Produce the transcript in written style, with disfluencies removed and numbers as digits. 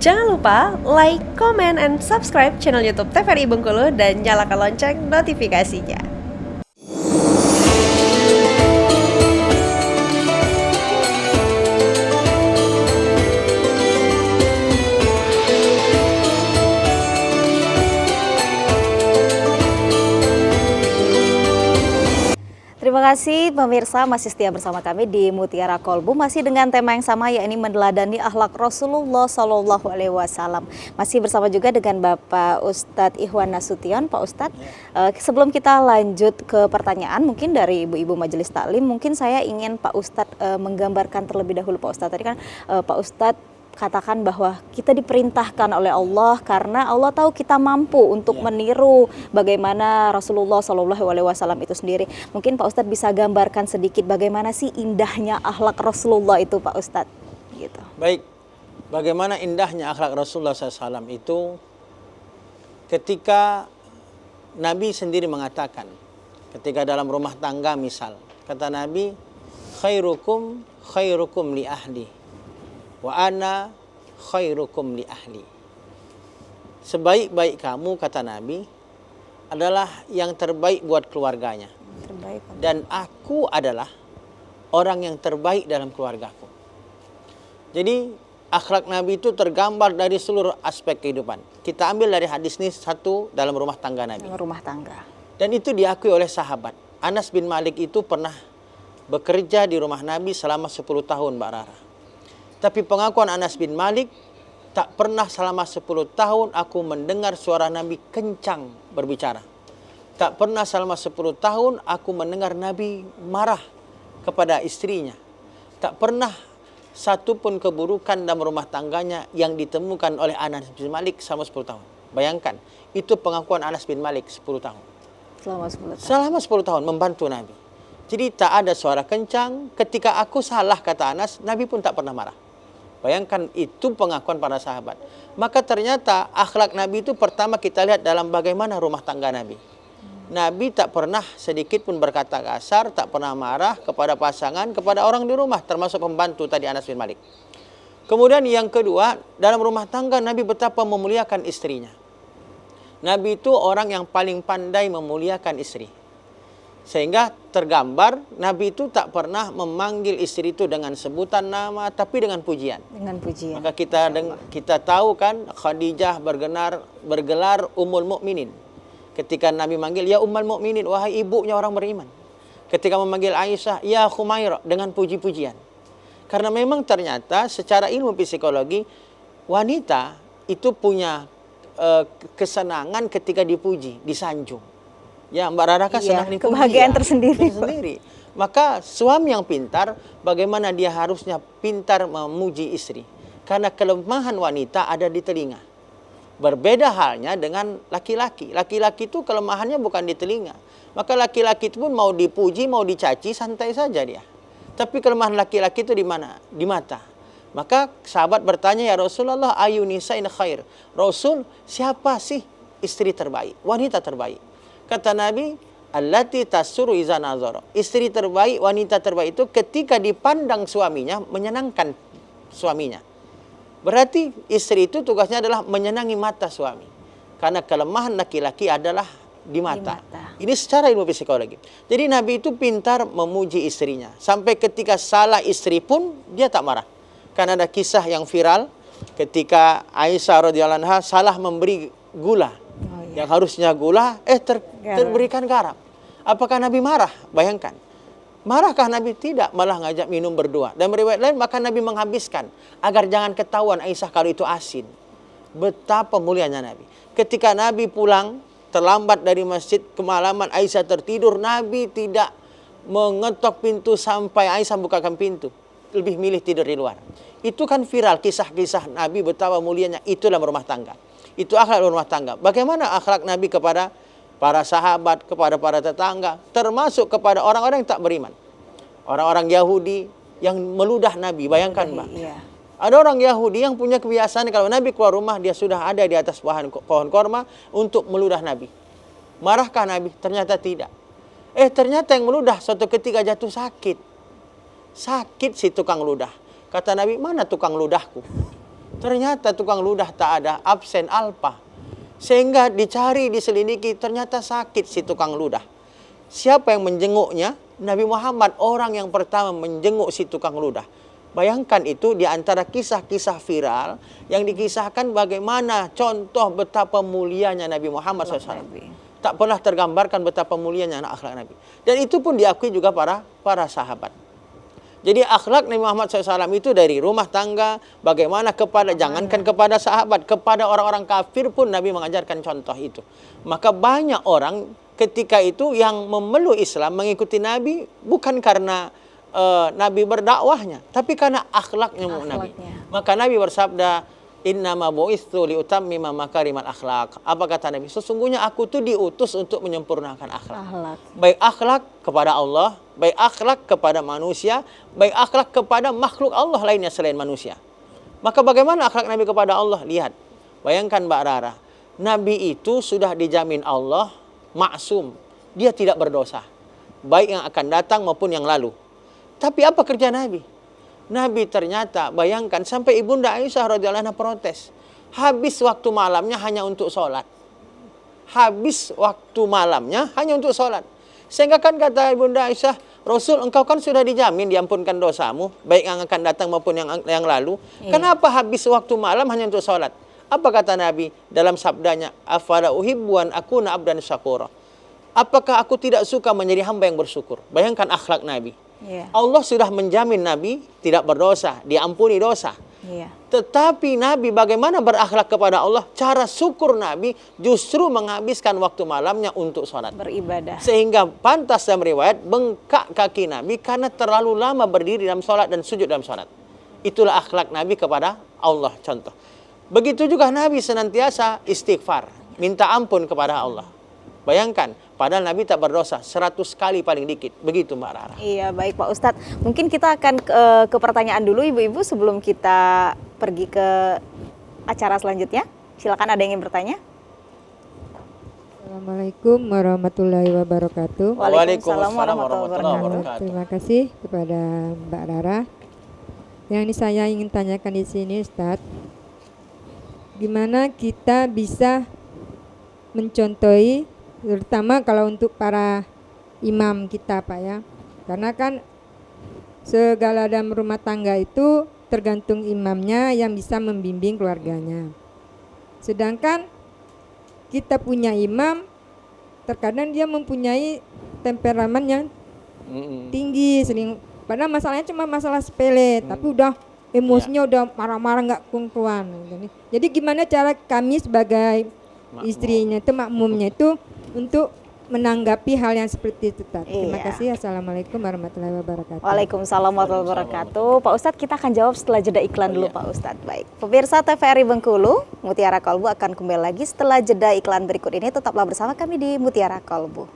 Jangan lupa like, comment, and subscribe channel YouTube TVRI Bengkulu dan nyalakan lonceng notifikasinya. Terima kasih pemirsa masih setia bersama kami di Mutiara Kolbu, masih dengan tema yang sama, yakni meneladani akhlak Rasulullah Shallallahu Alaihi Wasallam. Masih bersama juga dengan Bapak Ustadz Ikhwan Nasution. Pak Ustadz, sebelum kita lanjut ke pertanyaan mungkin dari ibu-ibu majelis taklim, mungkin saya ingin Pak Ustadz menggambarkan terlebih dahulu. Pak Ustadz, tadi kan Pak Ustadz katakan bahwa kita diperintahkan oleh Allah karena Allah tahu kita mampu untuk meniru bagaimana Rasulullah Shallallahu Alaihi Wasallam itu sendiri. Mungkin Pak Ustadz bisa gambarkan sedikit bagaimana sih indahnya akhlak Rasulullah itu, Pak Ustadz. Gitu. Baik, bagaimana indahnya akhlak Rasulullah SAW itu ketika Nabi sendiri mengatakan, ketika dalam rumah tangga misal, kata Nabi, khairukum khairukum li ahli wa ana khairukum li ahli. Sebaik-baik kamu, kata Nabi, adalah yang terbaik buat keluarganya. Terbaik. Dan aku adalah orang yang terbaik dalam keluargaku. Jadi akhlak Nabi itu tergambar dari seluruh aspek kehidupan. Kita ambil dari hadis ini satu dalam rumah tangga Nabi. Rumah tangga. Dan itu diakui oleh sahabat. Anas bin Malik itu pernah bekerja di rumah Nabi selama 10 tahun, Mbak Rara. Tapi pengakuan Anas bin Malik, tak pernah selama 10 tahun aku mendengar suara Nabi kencang berbicara. Tak pernah selama 10 tahun aku mendengar Nabi marah kepada istrinya. Tak pernah satu pun keburukan dalam rumah tangganya yang ditemukan oleh Anas bin Malik selama 10 tahun. Bayangkan, itu pengakuan Anas bin Malik 10 tahun. Selama 10 tahun. Selama 10 tahun membantu Nabi. Jadi tak ada suara kencang. Ketika aku salah, kata Anas, Nabi pun tak pernah marah. Bayangkan, itu pengakuan para sahabat. Maka ternyata akhlak Nabi itu pertama kita lihat dalam bagaimana rumah tangga Nabi. Nabi tak pernah sedikit pun berkata kasar, tak pernah marah kepada pasangan, kepada orang di rumah, termasuk pembantu tadi Anas bin Malik. Kemudian yang kedua, dalam rumah tangga Nabi betapa memuliakan istrinya. Nabi itu orang yang paling pandai memuliakan istri. Sehingga tergambar Nabi itu tak pernah memanggil istri itu dengan sebutan nama, tapi dengan pujian. Dengan pujian. Maka kita tahu kan Khadijah bergelar Ummul Mukminin. Ketika Nabi manggil, ya Ummul Mukminin, wahai ibunya orang beriman. Ketika memanggil Aisyah, ya Khumairah, dengan puji-pujian. Karena memang ternyata secara ilmu psikologi, wanita itu punya kesenangan ketika dipuji, disanjung. Ya, Mbak Rara kan senang dipuji. Kebahagiaan tersendiri. Maka suami yang pintar, bagaimana dia harusnya pintar memuji istri. Karena kelemahan wanita ada di telinga. Berbeda halnya dengan laki-laki. Laki-laki itu kelemahannya bukan di telinga. Maka laki-laki itu pun mau dipuji, mau dicaci, santai saja dia. Tapi kelemahan laki-laki itu di mana? Di mata. Maka sahabat bertanya, ya Rasulullah, ayu nisa'in khair. Rasul, siapa sih istri terbaik, wanita terbaik? Kata Nabi, allati tasuru iza nazara. Istri terbaik, wanita terbaik itu ketika dipandang suaminya, menyenangkan suaminya. Berarti istri itu tugasnya adalah menyenangi mata suami. Karena kelemahan laki-laki adalah di mata. Ini secara ilmu psikologi. Jadi Nabi itu pintar memuji istrinya. Sampai ketika salah istri pun dia tak marah. Karena ada kisah yang viral ketika Aisyah radhiyallahu anha salah memberi gula. Yang harusnya gula, terberikan garam. Apakah Nabi marah? Bayangkan. Marahkah Nabi? Tidak, malah ngajak minum berdua. Dan riwayat lain, maka Nabi menghabiskan agar jangan ketahuan Aisyah kalau itu asin. Betapa mulianya Nabi. Ketika Nabi pulang, terlambat dari masjid, kemalaman Aisyah tertidur, Nabi tidak mengetok pintu sampai Aisyah bukakan pintu. Lebih milih tidur di luar. Itu kan viral kisah-kisah Nabi betapa mulianya itu dalam rumah tangga. Itu akhlak rumah tangga. Bagaimana akhlak Nabi kepada para sahabat, kepada para tetangga, termasuk kepada orang-orang yang tak beriman. Orang-orang Yahudi yang meludah Nabi, bayangkan Mbak. Iya. Ada orang Yahudi yang punya kebiasaan kalau Nabi keluar rumah, dia sudah ada di atas pohon korma untuk meludah Nabi. Marahkah Nabi? Ternyata tidak. Ternyata yang meludah suatu ketika jatuh sakit. Sakit si tukang ludah. Kata Nabi, mana tukang ludahku? Ternyata tukang ludah tak ada, absen alpa. Sehingga dicari, diselidiki, ternyata sakit si tukang ludah. Siapa yang menjenguknya? Nabi Muhammad, orang yang pertama menjenguk si tukang ludah. Bayangkan itu di antara kisah-kisah viral yang dikisahkan bagaimana contoh betapa mulianya Nabi Muhammad SAW. Tak pernah tergambarkan betapa mulianya akhlak Nabi. Dan itu pun diakui juga para sahabat. Jadi akhlak Nabi Muhammad SAW itu dari rumah tangga, bagaimana kepada, jangankan kepada sahabat, kepada orang-orang kafir pun Nabi mengajarkan contoh itu. Maka banyak orang ketika itu yang memeluk Islam, mengikuti Nabi bukan karena Nabi berdakwahnya, tapi karena akhlaknya Nabi. Maka Nabi bersabda, innama bu'itsu liutammima makarimal akhlak. Apa kata Nabi? Sesungguhnya aku tuh diutus untuk menyempurnakan akhlak. Baik akhlak kepada Allah, baik akhlak kepada manusia, baik akhlak kepada makhluk Allah lainnya selain manusia. Maka bagaimana akhlak Nabi kepada Allah? Lihat, bayangkan Mbak Rara, Nabi itu sudah dijamin Allah maksum, dia tidak berdosa, baik yang akan datang maupun yang lalu. Tapi apa kerja Nabi? Nabi ternyata, bayangkan, sampai Ibunda Aisyah radhiyallahu anha protes. Habis waktu malamnya hanya untuk sholat. Habis waktu malamnya hanya untuk sholat. Sehingga kan kata Ibunda Aisyah, Rasul, engkau kan sudah dijamin diampunkan dosamu, baik yang akan datang maupun yang lalu. Kenapa habis waktu malam hanya untuk sholat? Apa kata Nabi dalam sabdanya? Afala uhibbuan akuna abdan syakura. Apakah aku tidak suka menjadi hamba yang bersyukur? Bayangkan akhlak Nabi. Allah sudah menjamin Nabi tidak berdosa, diampuni dosa. Tetapi Nabi bagaimana berakhlak kepada Allah? Cara syukur Nabi justru menghabiskan waktu malamnya untuk sholat, beribadah. Sehingga pantas dalam riwayat bengkak kaki Nabi karena terlalu lama berdiri dalam sholat dan sujud dalam sholat. Itulah akhlak Nabi kepada Allah, contoh. Begitu juga Nabi senantiasa istighfar, minta ampun kepada Allah. Bayangkan, padahal Nabi tak berdosa 100 kali paling dikit. Begitu Mbak Rara. Iya, baik Pak Ustadz. Mungkin kita akan ke pertanyaan dulu Ibu-Ibu sebelum kita pergi ke acara selanjutnya. Silakan, ada yang ingin bertanya? Assalamualaikum warahmatullahi wabarakatuh. Waalaikumsalam warahmatullahi wabarakatuh. Terima kasih kepada Mbak Rara. Yang saya ingin tanyakan di sini, Ustadz, gimana kita bisa mencontohi, terutama kalau untuk para imam kita Pak ya, karena kan segala dalam rumah tangga itu tergantung imamnya yang bisa membimbing keluarganya. Sedangkan kita punya imam, terkadang dia mempunyai temperamen yang tinggi, sering, padahal masalahnya cuma masalah sepele, tapi udah emosinya udah marah-marah nggak karuan. Jadi gimana cara kami sebagai istrinya itu, makmumnya itu, untuk menanggapi hal yang seperti itu. Terima kasih. Assalamualaikum warahmatullahi wabarakatuh. Waalaikumsalam warahmatullahi wabarakatuh. Pak Ustadz, kita akan jawab setelah jeda iklan dulu Pak Ustadz. Baik, pemirsa TVRI Bengkulu, Mutiara Kolbu akan kembali lagi setelah jeda iklan berikut ini. Tetaplah bersama kami di Mutiara Kolbu.